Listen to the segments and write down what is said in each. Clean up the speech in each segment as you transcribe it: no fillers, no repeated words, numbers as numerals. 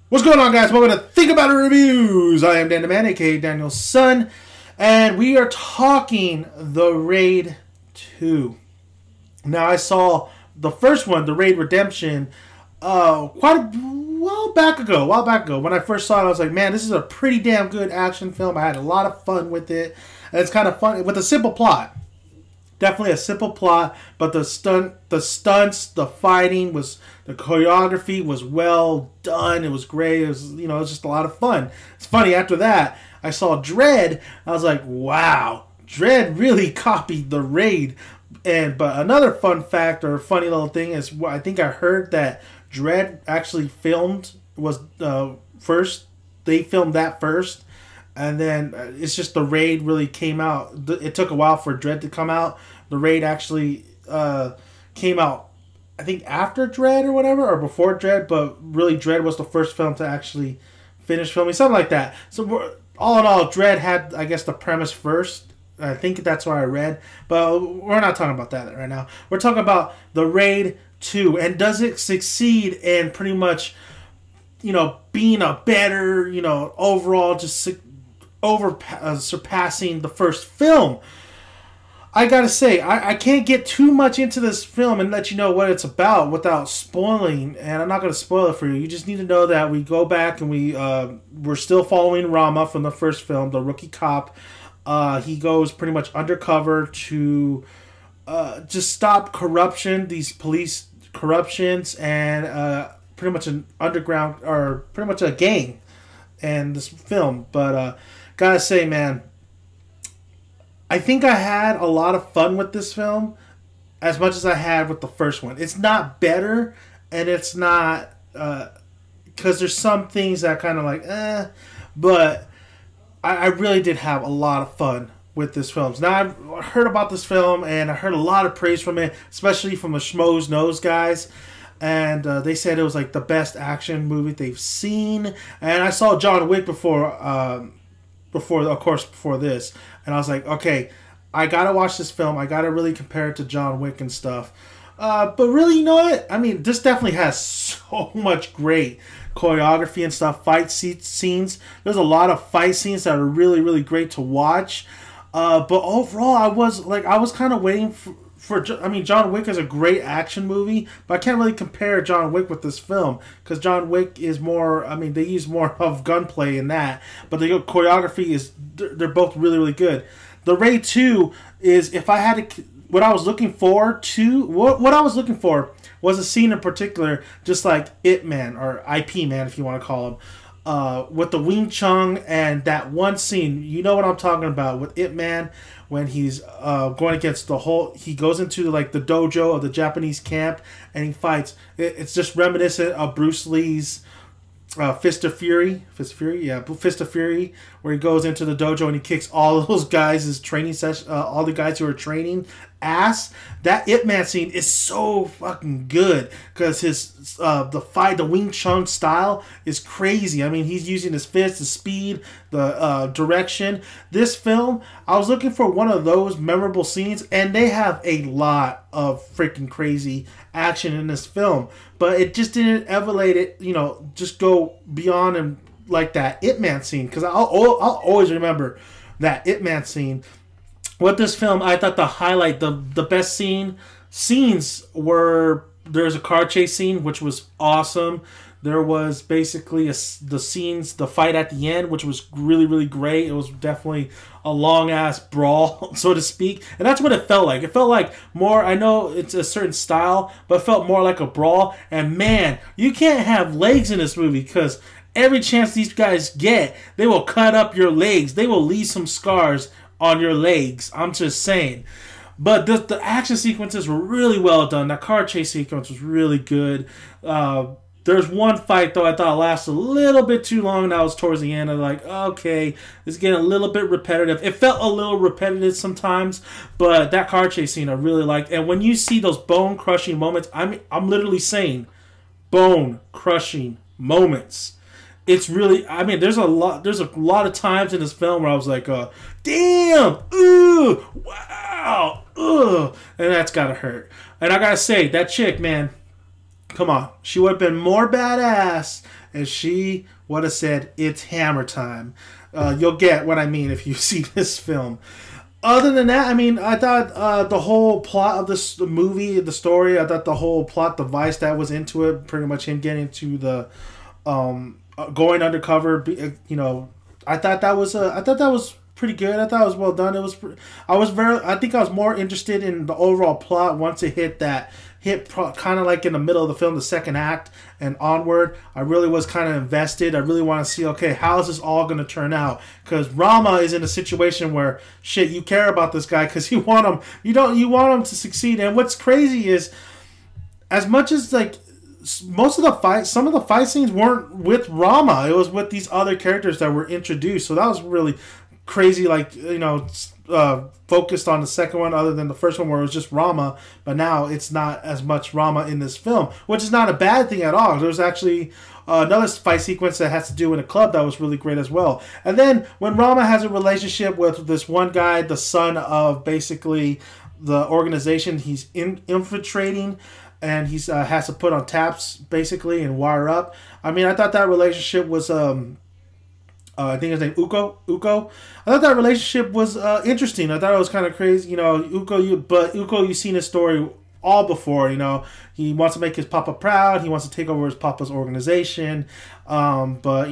What's going on, guys? Welcome to Think About It Reviews. I am Dan the Man, aka Daniel's son, and we are talking The Raid 2. Now, I saw the first one, The Raid Redemption, quite a while back ago. When I first saw it, I was like, man, this is a pretty damn good action film. I had a lot of fun with it, and it's kind of fun with a simple plot. Definitely a simple plot, but the stunts, the fighting the choreography was well done. It was great. It was, it was just a lot of fun. It's funny, after that, I saw Dredd. I was like, wow, Dredd really copied The Raid. But another fun fact or funny little thing is, I think I heard that Dredd actually was first. They filmed that first. And then it's just The Raid really came out. It took a while for Dredd to come out. The Raid actually came out, I think, after Dredd or whatever, or before Dredd. But really, Dredd was the first film to actually finish filming, something like that. So all in all, Dredd had, I guess, the premise first. I think that's what I read. But we're not talking about that right now. We're talking about The Raid 2. And does it succeed in pretty much, being a better, overall, just surpassing the first film? I gotta say, I can't get too much into this film and let you know what it's about without spoiling, and I'm not gonna spoil it for you. You just need to know that we go back and we're still following Rama from the first film, the rookie cop. He goes pretty much undercover to just stop corruption, these police corruptions, and pretty much an underground, or pretty much a gang in this film. But gotta say, man, I think I had a lot of fun with this film as much as I had with the first one. It's not better, and it's not, because there's some things that kind of like, but I really did have a lot of fun with this film. Now, I've heard about this film, and I heard a lot of praise from it, especially from the Schmoes Knows guys. And they said it was like the best action movie they've seen. And I saw John Wick before this, and I was like, okay, I gotta watch this film. I gotta really compare it to John Wick and stuff. But really, you know what? I mean, this definitely has so much great choreography and stuff. Fight scenes. There's a lot of fight scenes that are really, really great to watch. But overall, I was kind of waiting for. I mean, John Wick is a great action movie, but I can't really compare John Wick with this film, because John Wick is more, I mean, they use more of gunplay in that, but the choreography they're both really, really good. The Raid 2 is, if I had to, what I was looking for was a scene in particular, just like Ip Man, or IP Man if you want to call him, with the Wing Chun, and that one scene, you know what I'm talking about, with Ip Man, when he's going against he goes into like the dojo of the Japanese camp, and he fights. It's just reminiscent of Bruce Lee's Fist of Fury, where he goes into the dojo and he kicks all of those guys, his training session, all the guys who are training ass. That Ip Man scene is so fucking good, because the Wing Chun style is crazy. I mean, he's using his fists, the speed, the direction. This film, I was looking for one of those memorable scenes, and they have a lot of freaking crazy action in this film, but it just didn't elevate it, just go beyond and like that Ip Man scene, because I'll always remember that Ip Man scene. With this film, I thought the best scenes were, there's a car chase scene, which was awesome. There was basically the fight at the end, which was really, really great. It was definitely a long-ass brawl, so to speak. And that's what it felt like. It felt like more, I know it's a certain style, but it felt more like a brawl. And man, you can't have legs in this movie, because every chance these guys get, they will cut up your legs. They will leave some scars on your legs. I'm just saying. But the action sequences were really well done. That car chase sequence was really good. There's one fight, though, I thought lasted a little bit too long, and that was towards the end. I'm like, okay, it's getting a little bit repetitive. It felt a little repetitive sometimes, but that car chase scene I really liked. And when you see those bone-crushing moments, I'm literally saying bone-crushing moments. It's really, I mean, there's a lot of times in this film where I was like, damn, ooh, wow, ooh, and that's gotta hurt. And I gotta say, that chick, man, come on, she would have been more badass and she would have said, "It's hammer time." You'll get what I mean if you see this film. Other than that, I mean, I thought the whole plot of this movie, the story, I thought the whole plot device that was into it, pretty much him getting to the going undercover, I thought that was pretty good. I thought it was well done. I think I was more interested in the overall plot once it hit kind of like in the middle of the film, the second act and onward. I really was kind of invested. I really want to see, okay, how is this all going to turn out? Because Rama is in a situation where shit, you care about this guy because you want him. You want him to succeed. And what's crazy is, as much as like most of the fight, some of the fight scenes weren't with Rama. It was with these other characters that were introduced. So that was really crazy. Like, focused on the second one other than the first one where it was just Rama, but now it's not as much Rama in this film, which is not a bad thing at all. There's actually another fight sequence that has to do in a club that was really great as well. And then when Rama has a relationship with this one guy, the son of basically the organization he's infiltrating, and he's has to put on taps basically and wire up. I mean, I thought that relationship was I think his name Uko. I thought that relationship was interesting. I thought it was kind of crazy. Uko, you've seen his story all before. He wants to make his papa proud. He wants to take over his papa's organization, but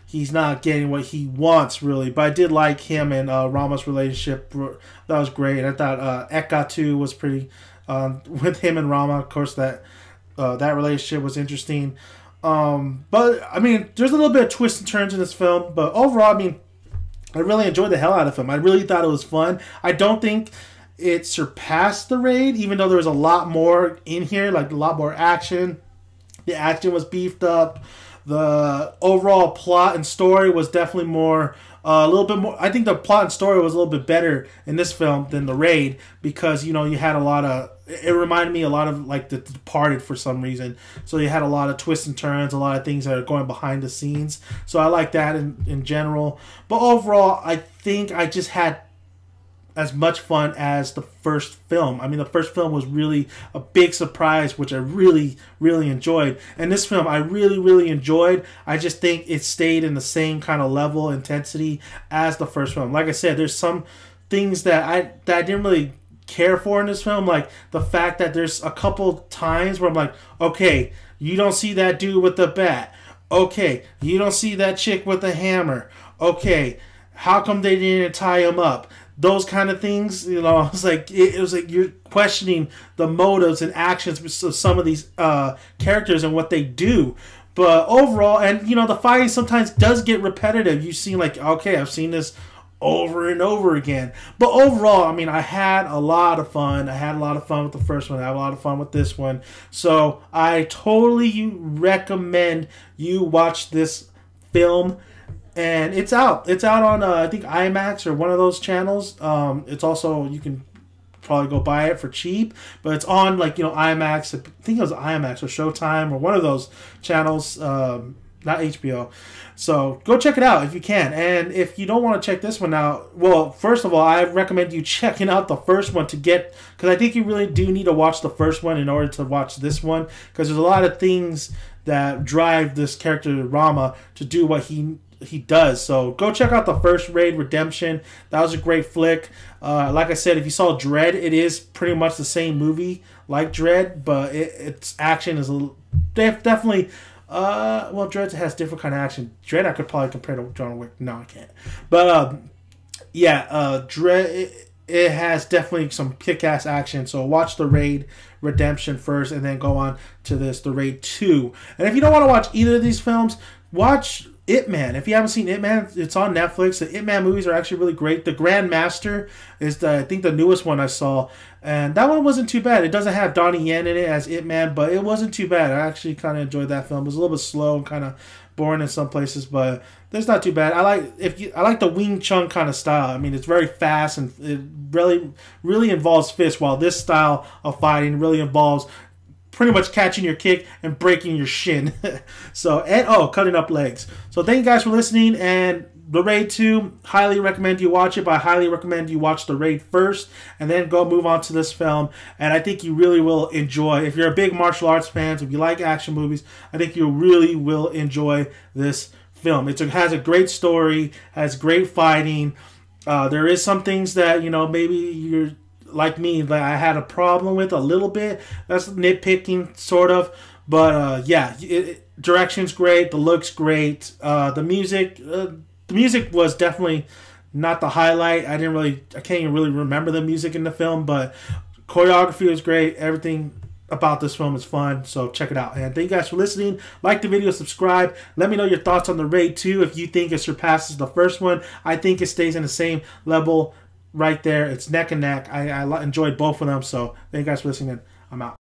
he's not getting what he wants really. But I did like him and Rama's relationship. That was great. I thought Eka too was pretty with him and Rama. Of course, that relationship was interesting. But I mean, there's a little bit of twists and turns in this film, but overall, I mean, I really enjoyed the hell out of him. I really thought it was fun. I don't think it surpassed The Raid, even though there was a lot more in here, like a lot more action. The action was beefed up. The overall plot and story was definitely more, a little bit more. I think the plot and story was a little bit better in this film than The Raid because, you had a lot of, it reminded me a lot of like The Departed for some reason. So you had a lot of twists and turns, a lot of things that are going behind the scenes. So I like that in general. But overall, I think I just had as much fun as the first film. I mean, the first film was really a big surprise, which I really, really enjoyed. And this film, I really, really enjoyed. I just think it stayed in the same kind of level, intensity as the first film. Like I said, there's some things that I didn't really care for in this film, like the fact that there's a couple times where I'm like, okay, you don't see that dude with the bat. Okay, you don't see that chick with the hammer. Okay, how come they didn't tie him up? Those kind of things, it was like you're questioning the motives and actions of some of these characters and what they do. But overall, and the fighting sometimes does get repetitive. You see, like, okay, I've seen this over and over again. But overall, I mean, I had a lot of fun. I had a lot of fun with the first one. I had a lot of fun with this one. So I totally recommend you watch this film. And it's out. It's out on, I think, IMAX or one of those channels. It's also, you can probably go buy it for cheap. But it's on, like, IMAX. I think it was IMAX or Showtime or one of those channels. Not HBO. So go check it out if you can. And if you don't want to check this one out, well, first of all, I recommend you checking out the first one because I think you really do need to watch the first one in order to watch this one, because there's a lot of things that drive this character Rama to do what he does. So go check out the first Raid, Redemption. That was a great flick. Like I said, if you saw Dredd, it is pretty much the same movie like Dredd, but its action is definitely. Well, Dredd has different kind of action. Dredd I could probably compare to John Wick. No, I can't. But Dredd it has definitely some kick-ass action. So watch the Raid, Redemption first, and then go on to the Raid 2. And if you don't want to watch either of these films, watch Ip Man. If you haven't seen Ip Man, it's on Netflix. The Ip Man movies are actually really great. The Grandmaster is I think the newest one I saw, and that one wasn't too bad. It doesn't have Donnie Yen in it as Ip Man, but it wasn't too bad. I actually kind of enjoyed that film. It was a little bit slow and kind of boring in some places, but it's not too bad. I like the Wing Chun kind of style. I mean, it's very fast and it really involves fists, while this style of fighting really involves pretty much catching your kick and breaking your shin. Cutting up legs. So thank you guys for listening, and The Raid 2, highly recommend you watch it, but I highly recommend you watch The Raid first and then go move on to this film. And I think you really will enjoy. If you're a big martial arts fan, if you like action movies, I think you really will enjoy this film. It has a great story, has great fighting. There is some things that, maybe you're like me, that I had a problem with a little bit. That's nitpicking, sort of. But yeah, direction's great. The look's great. The music was definitely not the highlight. I can't even really remember the music in the film, but choreography was great. Everything about this film is fun, so check it out. And thank you guys for listening. Like the video, subscribe. Let me know your thoughts on The Raid 2. If you think it surpasses the first one, I think it stays in the same level right there. It's neck and neck. I enjoyed both of them, so thank you guys for listening. I'm out.